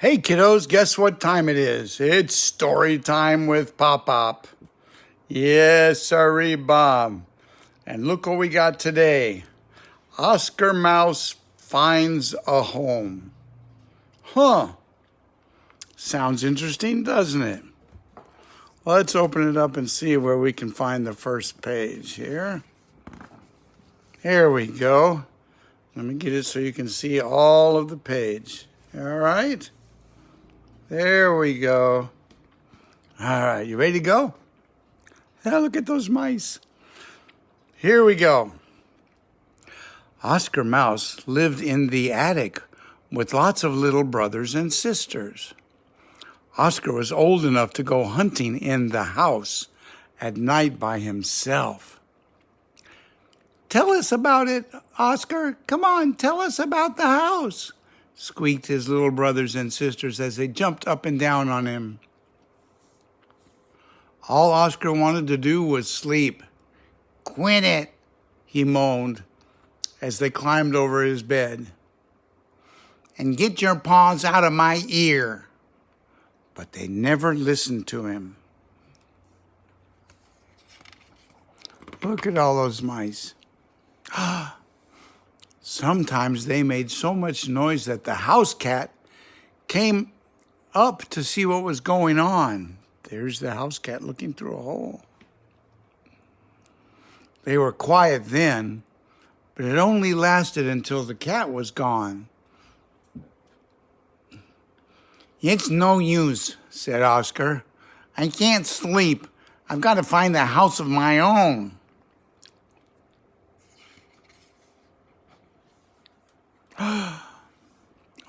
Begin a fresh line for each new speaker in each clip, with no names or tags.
Hey kiddos, guess what time it is? It's story time with Pop-Pop. Yes, sirree, Bob. And look what we got today. Oscar Mouse finds a home. Sounds interesting, doesn't it? Let's open it up and see where we can find the first page here. Here we go. Let me get it so you can see all of the page. All right. There we go. All right, you ready to go? Yeah, look at those mice. Here we go. Oscar Mouse lived in the attic with lots of little brothers and sisters. Oscar was old enough to go hunting in the house at night by himself. Tell us about it, Oscar. Come on, tell us about the house, squeaked his little brothers and sisters as they jumped up and down on him. All Oscar wanted to do was sleep. Quit it, he moaned as they climbed over his bed. And get your paws out of my ear. But they never listened to him. Look at all those mice. Sometimes they made so much noise that the house cat came up to see what was going on. There's the house cat looking through a hole. They were quiet then, but it only lasted until the cat was gone. It's no use, said Oscar. I can't sleep. I've got to find a house of my own.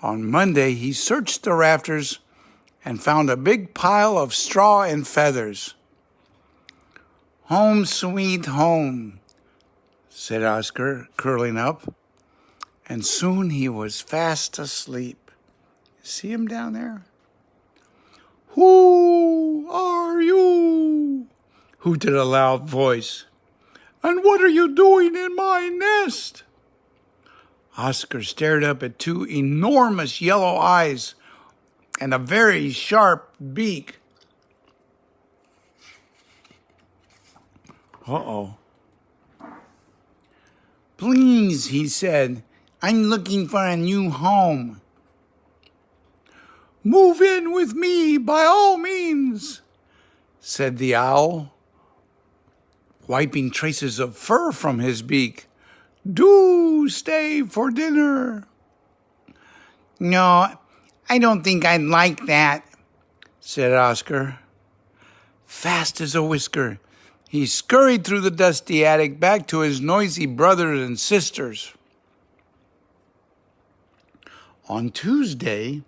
On Monday, he searched the rafters and found a big pile of straw and feathers. Home, sweet home, said Oscar, curling up. And soon he was fast asleep. See him down there? Who are you? Hooted a loud voice. And what are you doing in my nest? Oscar stared up at two enormous yellow eyes and a very sharp beak. Uh-oh. Please, he said, I'm looking for a new home. Move in with me by all means, said the owl, wiping traces of fur from his beak. Do stay for dinner. No, I don't think I'd like that, said Oscar. Fast as a whisker, he scurried through the dusty attic back to his noisy brothers and sisters. On Tuesday,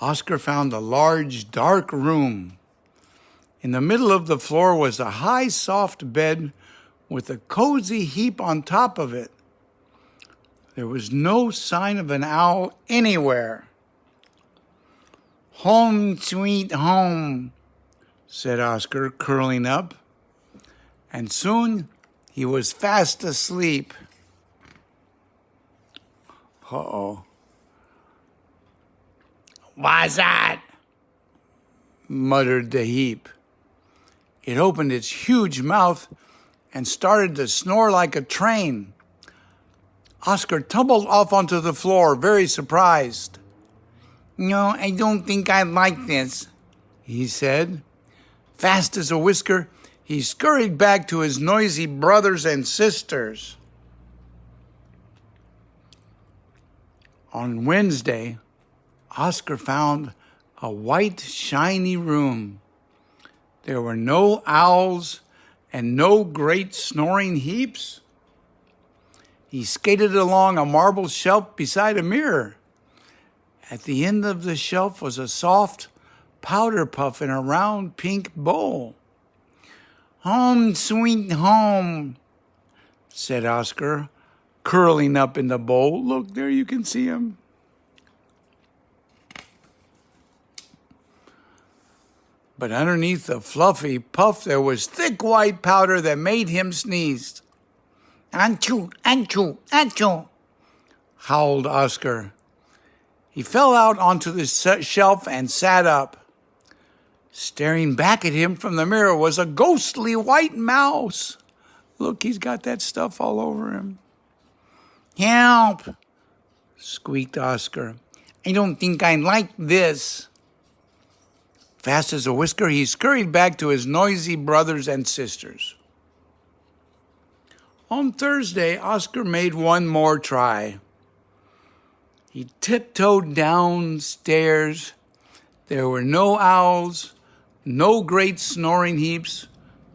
Oscar found a large, dark room. In the middle of the floor was a high, soft bed with a cozy heap on top of it. There was no sign of an owl anywhere. Home, sweet home, said Oscar, curling up. And soon he was fast asleep. Uh-oh. What's that? Muttered the heap. It opened its huge mouth and started to snore like a train. Oscar tumbled off onto the floor, very surprised. No, I don't think I like this, he said. Fast as a whisker, he scurried back to his noisy brothers and sisters. On Wednesday, Oscar found a white, shiny room. There were no owls and no great snoring heaps. He skated along a marble shelf beside a mirror. At the end of the shelf was a soft powder puff in a round pink bowl. Home, sweet home, said Oscar, curling up in the bowl. Look, there you can see him. But underneath the fluffy puff, there was thick white powder that made him sneeze. Achoo, achoo, achoo, howled Oscar. He fell out onto the shelf and sat up. Staring back at him from the mirror was a ghostly white mouse. Look, he's got that stuff all over him. "Help!" squeaked Oscar. "I don't think I like this." Fast as a whisker, he scurried back to his noisy brothers and sisters. On Thursday, Oscar made one more try. He tiptoed downstairs. There were no owls, no great snoring heaps,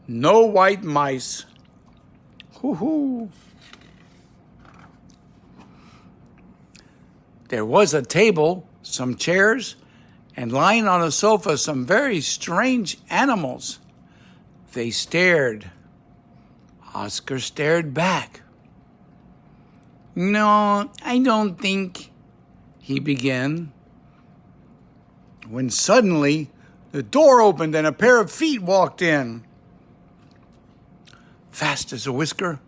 no white mice. Hoo-hoo. There was a table, some chairs, and lying on a sofa some very strange animals. They stared. Oscar stared back. "No, I don't think," he began, when suddenly the door opened and a pair of feet walked in. Fast as a whisker,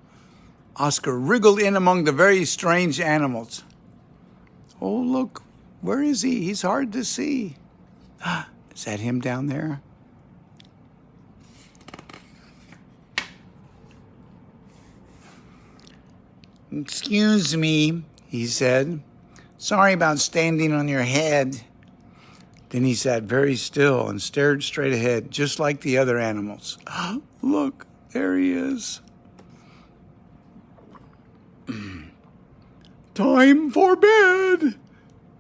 Oscar wriggled in among the very strange animals. Oh, look, where is he? He's hard to see. Is that him down there? "Excuse me," he said. "Sorry about standing on your head." Then he sat very still and stared straight ahead, just like the other animals. Look, there he is. "Time for bed,"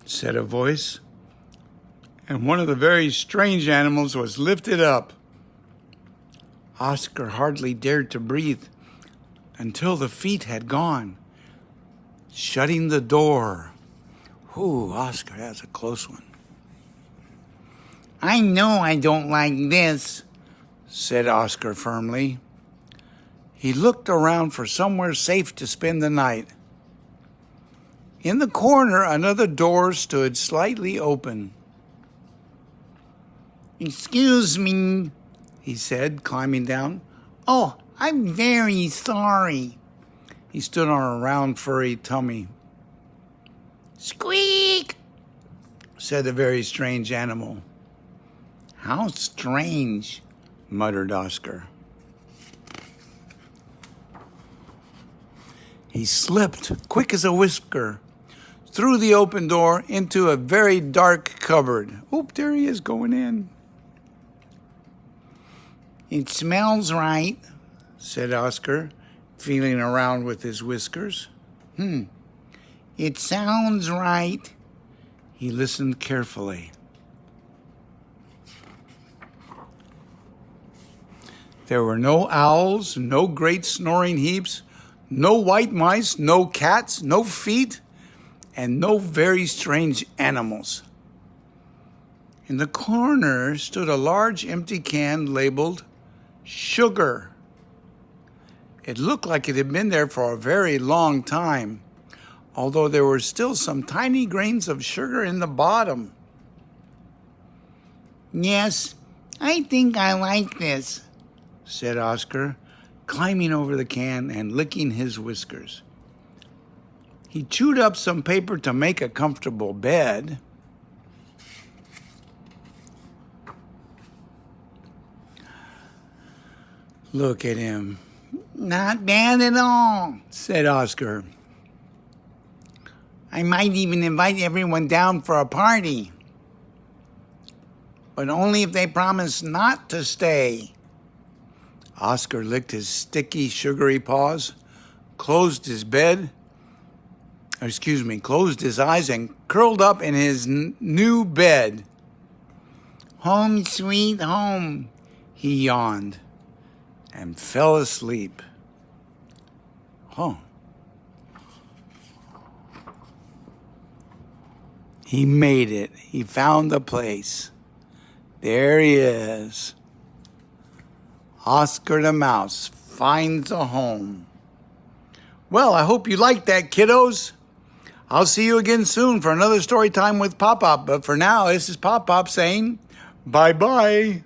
said a voice, and one of the very strange animals was lifted up. Oscar hardly dared to breathe until the feet had gone, shutting the door. Ooh, Oscar, that's a close one. "I know I don't like this," said Oscar firmly. He looked around for somewhere safe to spend the night. In the corner, another door stood slightly open. "Excuse me," he said, climbing down. "Oh, I'm very sorry." He stood on a round, furry tummy. "Squeak," said the very strange animal. "How strange," muttered Oscar. He slipped, quick as a whisker, through the open door into a very dark cupboard. Oop, there he is going in. "It smells right," said Oscar, feeling around with his whiskers. "It sounds right." He listened carefully. There were no owls, no great snoring heaps, no white mice, no cats, no feet, and no very strange animals. In the corner stood a large empty can labeled sugar. It looked like it had been there for a very long time, although there were still some tiny grains of sugar in the bottom. "Yes, I think I like this," said Oscar, climbing over the can and licking his whiskers. He chewed up some paper to make a comfortable bed. Look at him. "Not bad at all," said Oscar. "I might even invite everyone down for a party. But only if they promise not to stay." Oscar licked his sticky, sugary paws, closed his eyes and curled up in his new bed. "Home sweet home," he yawned and fell asleep. He made it. He found the place. There he is. Oscar the Mouse finds a home. Well, I hope you liked that, kiddos. I'll see you again soon for another story time with Pop-Pop. But for now, this is Pop-Pop saying bye-bye.